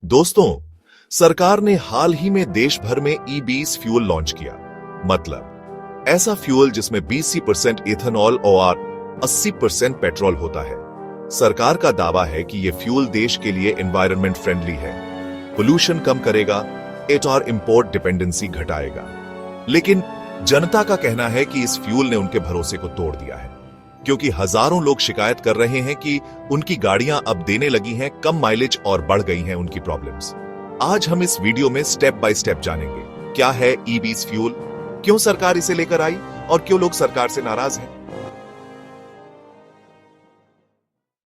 दोस्तों, सरकार ने हाल ही में देश भर में ई-20 फ्यूल लॉन्च किया। मतलब ऐसा फ्यूल जिसमें 20% इथेनॉल और 80% पेट्रोल होता है। सरकार का दावा है कि यह फ्यूल देश के लिए एनवायरनमेंट फ्रेंडली है, पोल्यूशन कम करेगा और इंपोर्ट डिपेंडेंसी घटाएगा। लेकिन जनता का कहना है कि इस फ्यूल ने उनके भरोसे को तोड़ दिया है, क्योंकि हजारों लोग शिकायत कर रहे हैं कि उनकी गाड़ियां अब देने लगी हैं कम माइलेज और बढ़ गई हैं उनकी प्रॉब्लम्स। आज हम इस वीडियो में स्टेप बाय स्टेप जानेंगे क्या है ई-20 फ्यूल, क्यों सरकार इसे लेकर आई और क्यों लोग सरकार से नाराज हैं।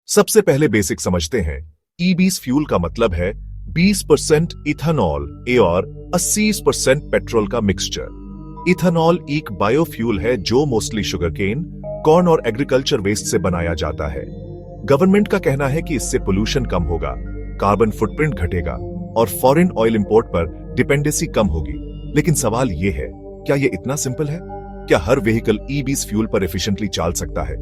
सबसे पहले बेसिक समझते हैं। ई-20 फ्यूल का मतलब है 20% इथेनॉल और 80% पेट्रोल का मिक्सचर। इथेनॉल एक बायोफ्यूल है जो मोस्टली शुगरकेन, कॉर्न और एग्रीकल्चर वेस्ट से बनाया जाता है। गवर्नमेंट का कहना है कि इससे पोल्यूशन कम होगा, कार्बन फुटप्रिंट घटेगा और फॉरेन ऑयल इंपोर्ट पर डिपेंडेंसी कम होगी। लेकिन सवाल यह है, क्या यह इतना सिंपल है? क्या हर व्हीकल ई-20 फ्यूल पर एफिशिएंटली चल सकता है?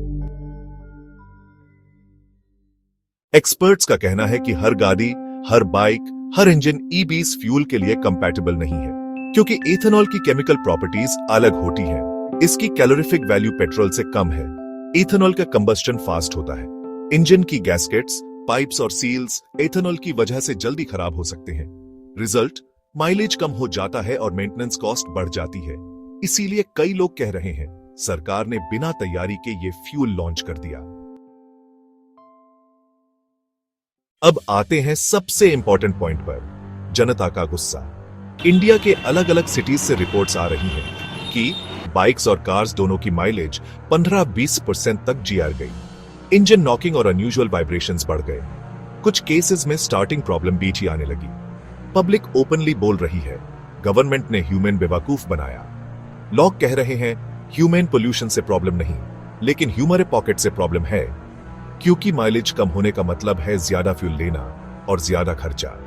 एक्सपर्ट्स का कहना है कि हर गाड़ी, हर बाइक, हर इंजन ई-20 फ्यूल के लिए कंपैटिबल नहीं है, क्योंकि इथेनॉल की केमिकल प्रॉपर्टीज अलग होती हैं। इसकी कैलोरीफिक वैल्यू पेट्रोल से कम है। इथेनॉल का कंबस्टन फास्ट होता है। इंजन की गैस्केट्स, पाइप्स और सील्स इथेनॉल की वजह से जल्दी खराब हो सकते हैं। रिजल्ट, माइलेज कम हो जाता है और मेंटेनेंस कॉस्ट बढ़ जाती है। इसीलिए कई लोग कह रहे हैं सरकार ने बिना तैयारी के ये फ्यूल लॉन्च कर दिया। अब आते हैं सबसे इंपॉर्टेंट पॉइंट पर, जनता का गुस्सा। इंडिया के अलग अलग सिटीज से रिपोर्ट्स आ रही हैं कि बाइक्स और कार्स दोनों की माइलेज 15-20% तक जीआर गई। इंजन नॉकिंग और अनयूजुअल वाइब्रेशंस बढ़ गए। कुछ केसेस में स्टार्टिंग प्रॉब्लम बीच ही आने लगी। पब्लिक ओपनली बोल रही है गवर्नमेंट ने ह्यूमन बेवकूफ बनाया। लोग कह रहे हैं ह्यूमन पोल्यूशन से प्रॉब्लम नहीं, लेकिन ह्यूमन पॉकेट से प्रॉब्लम है, क्योंकि माइलेज कम होने का मतलब है ज्यादा फ्यूल लेना और ज्यादा खर्चा।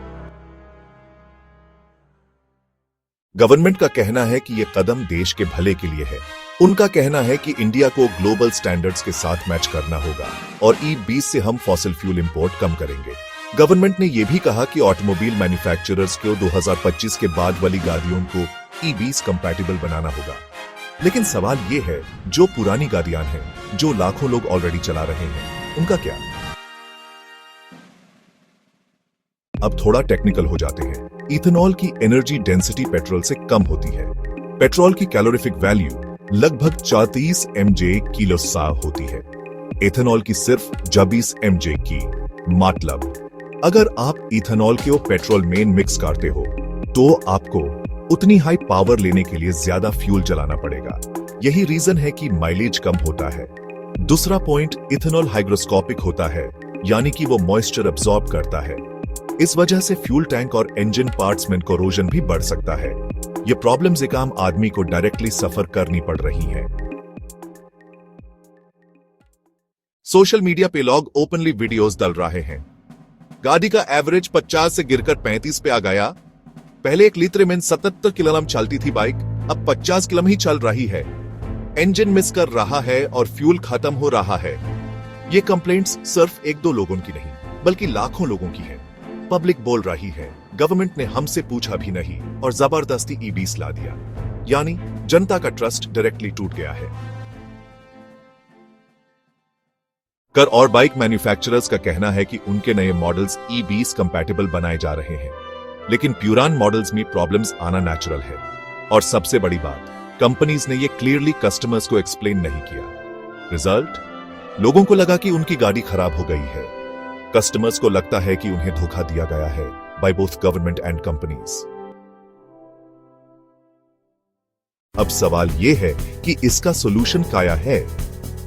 गवर्नमेंट का कहना है कि यह कदम देश के भले के लिए है। उनका कहना है कि इंडिया को ग्लोबल स्टैंडर्ड्स के साथ मैच करना होगा और ई-20 से हम फॉसिल फ्यूल इंपोर्ट कम करेंगे। गवर्नमेंट ने यह भी कहा कि ऑटोमोबाइल मैन्युफैक्चरर्स को 2025 के बाद वाली गाड़ियों को ई-20 कंपैटिबल बनाना होगा। लेकिन सवाल यह है, जो पुरानी गाड़ियां हैं, जो लाखों लोग ऑलरेडी चला रहे हैं, उनका क्या? अब थोड़ा टेक्निकल हो जाते हैं। इथेनॉल की एनर्जी डेंसिटी पेट्रोल से कम होती है। पेट्रोल की कैलोरीफिक वैल्यू लगभग 34 mJ किलो सा होती है, इथेनॉल की सिर्फ 24 mJ की। मतलब अगर आप इथेनॉल के पेट्रोल में मिक्स करते हो तो आपको उतनी हाई पावर लेने के लिए ज्यादा फ्यूल जलाना पड़ेगा। यही रीजन है कि माइलेज कम होता है। दूसरा पॉइंट, इथेनॉल हाइग्रोस्कोपिक होता है, यानी कि वो मॉइस्चर अब्सॉर्ब करता है। इस वजह से फ्यूल टैंक और इंजन पार्ट्स में कोरोजन भी बढ़ सकता है। ये प्रॉब्लम्स एक आम आदमी को डायरेक्टली सफर करनी पड़ रही हैं। सोशल मीडिया पे लोग ओपनली वीडियोस डाल रहे हैं। गाड़ी का एवरेज 50 से गिरकर 35 पे आ गया। पहले 1 लीटर में 77 किलोमीटर चलती थी बाइक, अब 50 किलोमीटर ही चल रही है। इंजन मिस कर रहा है और फ्यूल खत्म हो रहा है। ये कंप्लेंट्स सिर्फ 1-2 लोगों की नहीं, बल्कि लाखों लोगों की है। पब्लिक बोल रही है गवर्नमेंट ने हमसे पूछा भी नहीं और जबरदस्ती ई-20 ला दिया, यानी जनता का ट्रस्ट डायरेक्टली टूट गया है। कार और बाइक मैन्युफैक्चरर्स का कहना है कि उनके नए मॉडल्स ई-20 कंपैटिबल बनाए जा रहे हैं, लेकिन पुराने मॉडल्स में प्रॉब्लम्स आना नेचुरल है। और सबसे बड़ी बात, कंपनीज ने यह क्लियरली कस्टमर्स को एक्सप्लेन नहीं किया। रिजल्ट, लोगों को लगा कि उनकी गाड़ी खराब हो गई है। कस्टमर्स को लगता है कि उन्हें धोखा दिया गया है by both government and companies. अब सवाल यह है कि इसका सॉल्यूशन क्या है?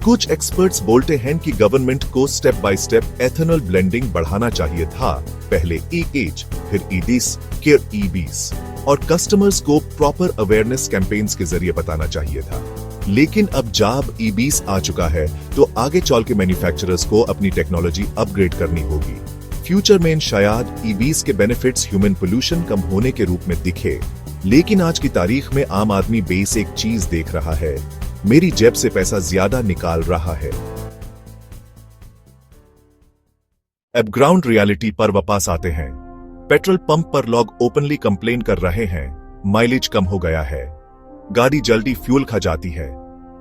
कुछ एक्सपर्ट्स बोलते हैं कि गवर्नमेंट को step by step ethanol blending बढ़ाना चाहिए था। पहले ई-8, फिर ई-20, फिर ई-20 और कस्टमर्स को प्रॉपर अवेयरनेस कैंपेन्स के जरिए बताना चाहिए था। लेकिन अब जब ई-20 आ चुका है तो आगे चल के मैन्युफैक्चरर्स को अपनी टेक्नोलॉजी अपग्रेड करनी होगी। फ्यूचर में शायद ई-20 के बेनिफिट्स ह्यूमन पोल्यूशन कम होने के रूप में दिखे, लेकिन आज की तारीख में आम आदमी बेसिक चीज देख रहा है, मेरी जेब से पैसा ज्यादा निकाल रहा है। अब ग्राउंड रियलिटी पर वापस आते हैं। पेट्रोल पंप पर लोग ओपनली कंप्लेन कर रहे हैं, माइलेज कम हो गया है, गाड़ी जल्दी फ्यूल खा जाती है।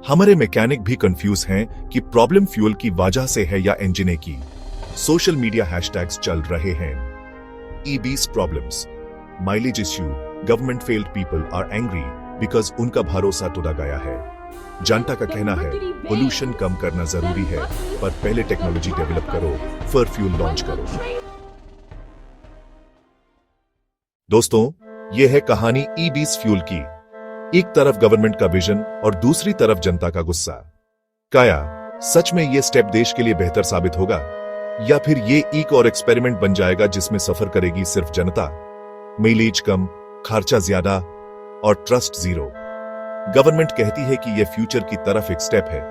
हमारे मैकेनिक भी कंफ्यूज हैं कि प्रॉब्लम फ्यूल की वजह से है या इंजन की। सोशल मीडिया हैशटैग्स चल रहे हैं, EVs problems, mileage issue, government failed, people are angry because उनका भरोसा टूटा गया है। जनता का कहना है पोल्यूशन कम करना जरूरी है, पर पहले टेक्नोलॉजी डेवलप करो, फिर फ्यूल लॉन्च करो। दोस्तों, यह है कहानी EVs फ्यूल की। एक तरफ गवर्नमेंट का विजन और दूसरी तरफ जनता का गुस्सा। क्या सच में यह स्टेप देश के लिए बेहतर साबित होगा, या फिर ये एक और एक्सपेरिमेंट बन जाएगा जिसमें सफर करेगी सिर्फ जनता? माइलेज कम, खर्चा ज्यादा और ट्रस्ट जीरो। गवर्नमेंट कहती है कि यह फ्यूचर की तरफ एक स्टेप है,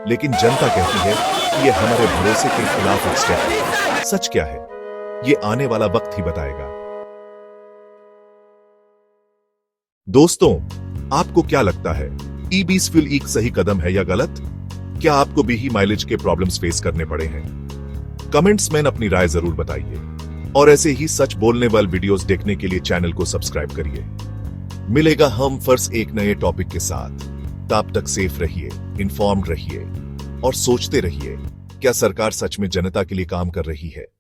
लेकिन जनता कहती है कि यह हमारे भरोसे के खिलाफ एक स्टेप है। सच क्या है, यह आने वाला वक्त ही बताएगा। दोस्तों, आपको क्या लगता है, EVs फ्यूल एक सही कदम है या गलत? क्या आपको भी माइलेज के प्रॉब्लम्स फेस करने पड़े हैं? कमेंट्स में अपनी राय जरूर बताइए, और ऐसे ही सच बोलने वाले वीडियोस देखने के लिए चैनल को सब्सक्राइब करिए। मिलेगा हम फिर एक नए टॉपिक के साथ। तब तक सेफ रहिए, इन्फॉर्म्ड रहिए और सोचते रहिए, क्या सरकार सच में जनता के लिए काम कर रही है?